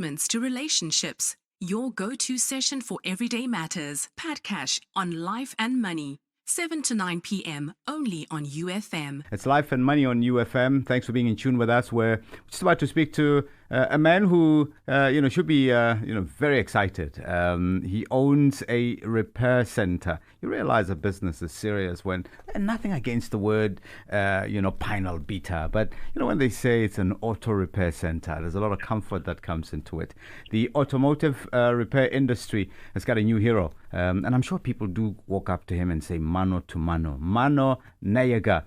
commitments to relationships. Your go-to session for everyday matters. Pat Cash on Life and Money. 7 to 9 p.m. only on UFM. It's Life and Money on UFM. Thanks for being in tune with us. We're just about to speak to a man who, should be, very excited. He owns a repair center. You realize a business is serious when, and nothing against the word, pinal beta, but, when they say it's an auto repair center, there's a lot of comfort that comes into it. The automotive repair industry has got a new hero. And I'm sure people do walk up to him and say mano to mano. Mano Nayager,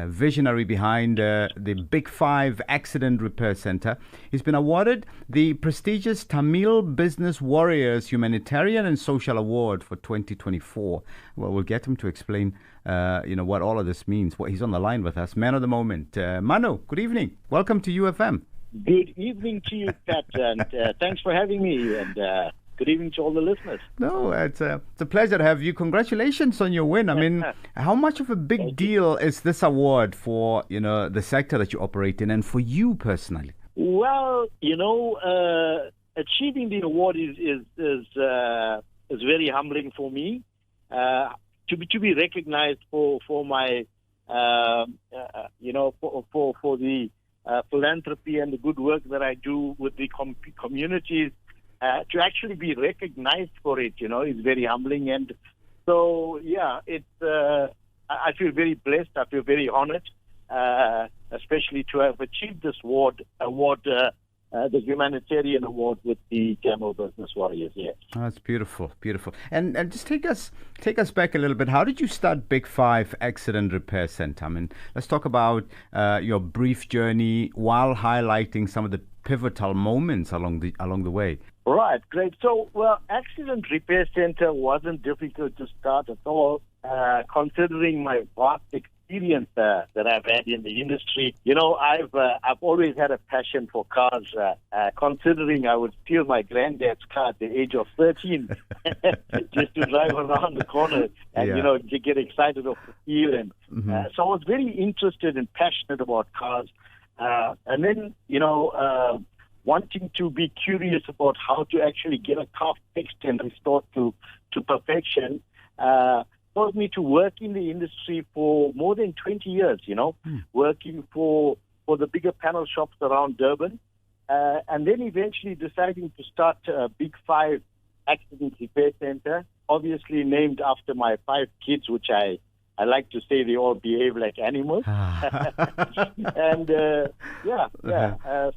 visionary behind the Big Five Accident Repair Center. He's been awarded the prestigious Tamil Business Warriors Humanitarian and Social Award for 2024. Well, we'll get him to explain, what all of this means. He's on the line with us. Man of the moment. Mano, good evening. Welcome to UFM. Good evening to you, Pat, and thanks for having me. And good evening to all the listeners. No, it's a pleasure to have you. Congratulations on your win. I mean, how much of a big deal is this award for, the sector that you operate in and for you personally? Well, achieving the award is very humbling for me. To be recognized for my, for the philanthropy and the good work that I do with the communities. To actually be recognized for it, is very humbling. And so, it's, I feel very blessed. I feel very honored, especially to have achieved this award, the Humanitarian Award with the Tamil Business Warriors. Yes. Oh, that's beautiful, beautiful. And just take us back a little bit. How did you start Big Five Accident Repair Center? I mean, let's talk about your brief journey while highlighting some of the pivotal moments along the way. Right, great. So, Accident Repair Center wasn't difficult to start at all, considering my vast experience that I've had in the industry. I've always had a passion for cars, considering I would steal my granddad's car at the age of 13 just to drive around the corner and, to get excited of the feel. And so I was very interested and passionate about cars. And then, wanting to be curious about how to actually get a car fixed and restored to perfection, caused me to work in the industry for more than 20 years, working for the bigger panel shops around Durban, and then eventually deciding to start a Big Five Accident Repair Center, obviously named after my 5 kids, which I like to say they all behave like animals. And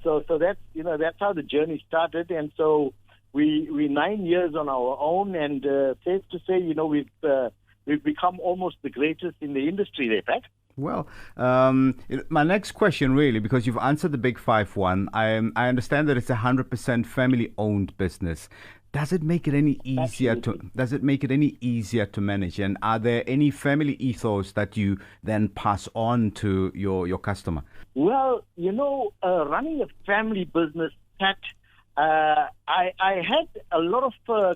so that's how the journey started. And so we 9 years on our own, and safe to say, we've become almost the greatest in the industry there, Pat. Well, my next question really, because you've answered the Big Five one, I understand that it's 100% family-owned business. Does it make it any easier to manage? And are there any family ethos that you then pass on to your customer? Well, running a family business, Pat, I had a lot of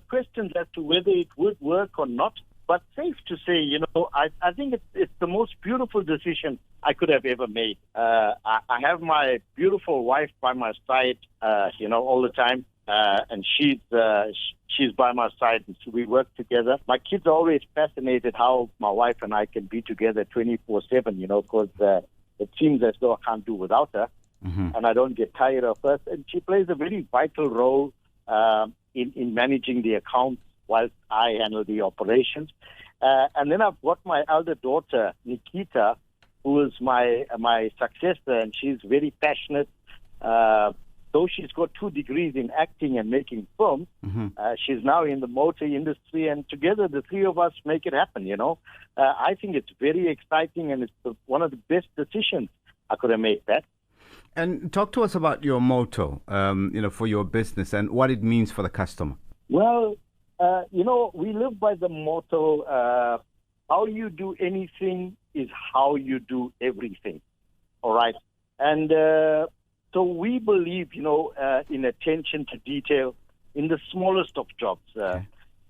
questions as to whether it would work or not. But safe to say, I think it's the most beautiful decision I could have ever made. I have my beautiful wife by my side, all the time. And she's by my side, and so we work together. My kids are always fascinated how my wife and I can be together 24/7, because it seems as though I can't do without her, and I don't get tired of her. And she plays a very vital role in managing the accounts whilst I handle the operations. And then I've got my elder daughter, Nikita, who is my successor, and she's very passionate. Though she's got 2 degrees in acting and making films, she's now in the motor industry, and together the 3 of us make it happen, I think it's very exciting, and it's one of the best decisions I could have made, Pat. And talk to us about your motto, for your business and what it means for the customer. Well, we live by the motto, how you do anything is how you do everything, all right? And so we believe, in attention to detail in the smallest of jobs.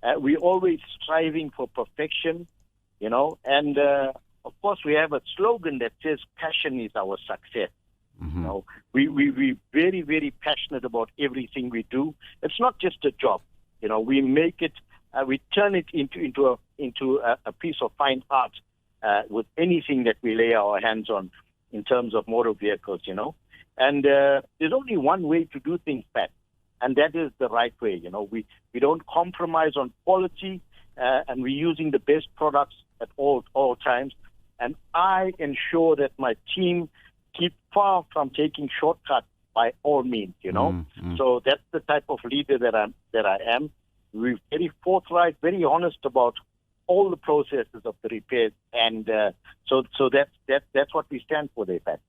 We're always striving for perfection, and of course we have a slogan that says passion is our success. You know, we're very, very passionate about everything we do. It's not just a job. You know, we make it, we turn it into a piece of fine art with anything that we lay our hands on in terms of motor vehicles, you know. And there's only one way to do things, Pat, and that is the right way. You know, we don't compromise on quality, and we're using the best products at all times. And I ensure that my team keep far from taking shortcuts by all means, you know. So that's the type of leader that I am. We're very forthright, very honest about all the processes of the repairs, and so that's what we stand for there, Pat.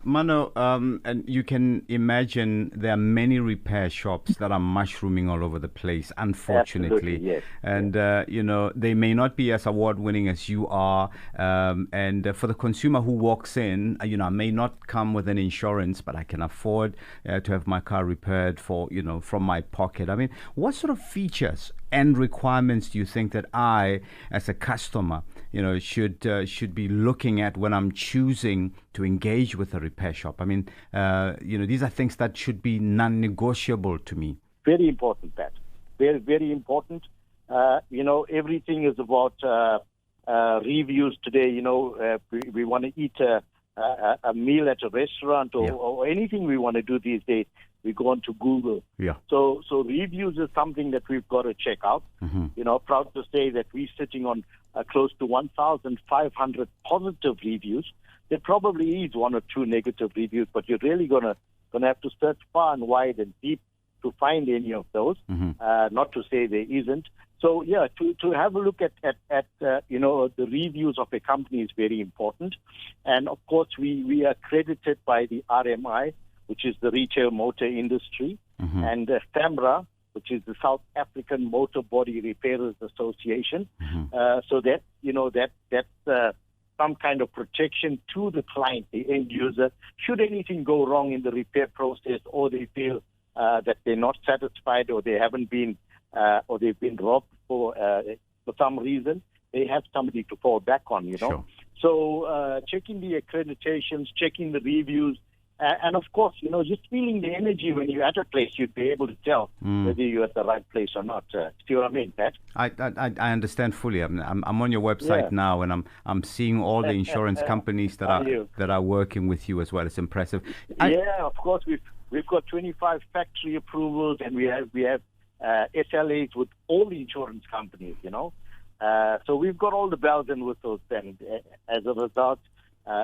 Mano, and you can imagine there are many repair shops that are mushrooming all over the place, unfortunately. Absolutely, yes. And, you know, they may not be as award-winning as you are. And for the consumer who walks in, you know, I may not come with an insurance, but I can afford to have my car repaired for, you know, from my pocket. I mean, what sort of features and requirements do you think that I, as a customer, you know, should be looking at when I'm choosing to engage with a repair shop? I mean, you know, these are things that should be non-negotiable to me. Very important, Pat. Very, very important. You know, everything is about reviews today. You know, we want to eat a meal at a restaurant or anything we want to do these days. We go on to Google. Yeah. So reviews is something that we've got to check out. You know, proud to say that we're sitting on close to 1,500 positive reviews. There probably is one or two negative reviews, but you're really gonna have to search far and wide and deep to find any of those. Not to say there isn't. So yeah, to have a look at you know, the reviews of a company is very important. And of course, we are accredited by the RMI, which is the Retail Motor Industry, and FAMRA, which is the South African Motor Body Repairers Association. So that, you know, that's some kind of protection to the client, the end user, should anything go wrong in the repair process, or they feel that they're not satisfied, or they haven't been, or they've been robbed for some reason, they have somebody to fall back on, you know. Sure. So checking the accreditations, checking the reviews, and of course, you know, just feeling the energy when you're at a place, you'd be able to tell whether you're at the right place or not. See what I mean, Pat? I understand fully. I'm on your website now, and I'm seeing all the insurance companies that are working with you as well. It's impressive. Of course, we've got 25 factory approvals, and we have SLAs with all the insurance companies. You know, so we've got all the bells and whistles. And as a result,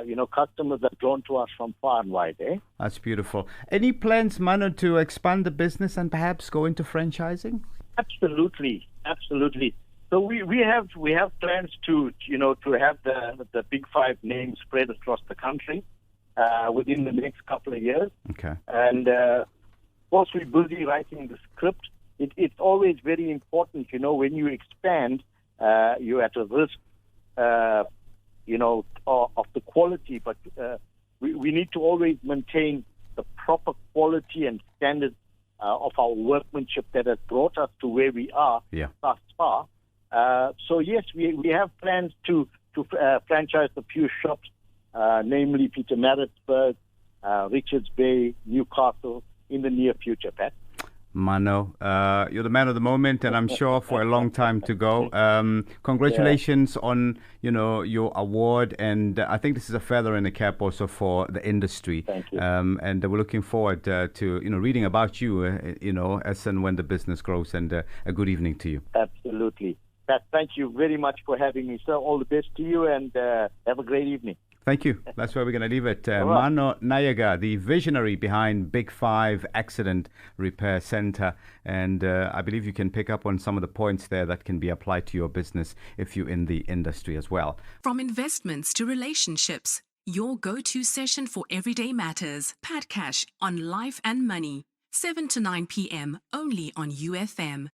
you know, customers are drawn to us from far and wide. That's beautiful. Any plans, Mano, to expand the business and perhaps go into franchising? Absolutely. So we have plans to, you know, to have the big five names spread across the country within the next couple of years. Okay. And of course, we're busy writing the script. It's always very important, you know, when you expand, you're at a risk, you know, of the quality, but we need to always maintain the proper quality and standards of our workmanship that has brought us to where we are thus far. So yes, we have plans to franchise a few shops, namely Pietermaritzburg, Richards Bay, Newcastle, in the near future, Pat. Mano, you're the man of the moment, and I'm sure for a long time to go. Congratulations on, you know, your award, and I think this is a feather in the cap also for the industry. Thank you. And we're looking forward to, you know, reading about you, you know, as and when the business grows. And a good evening to you. Absolutely. Pat, thank you very much for having me, sir. All the best to you, and have a great evening. Thank you. That's where we're going to leave it. Mano Nayager, the visionary behind Big Five Accident Repair Center. And I believe you can pick up on some of the points there that can be applied to your business if you're in the industry as well. From investments to relationships, your go-to session for everyday matters. Pat Cash on Life and Money, 7 to 9 p.m. only on UFM.